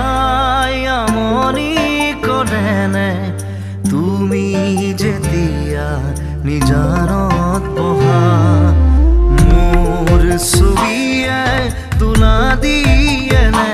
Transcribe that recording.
চাই আমনি কৰেনে তুমি যেতিয়া নিজানত পঢ়া মোৰ ছবিয়ে তোলা দিয়েনে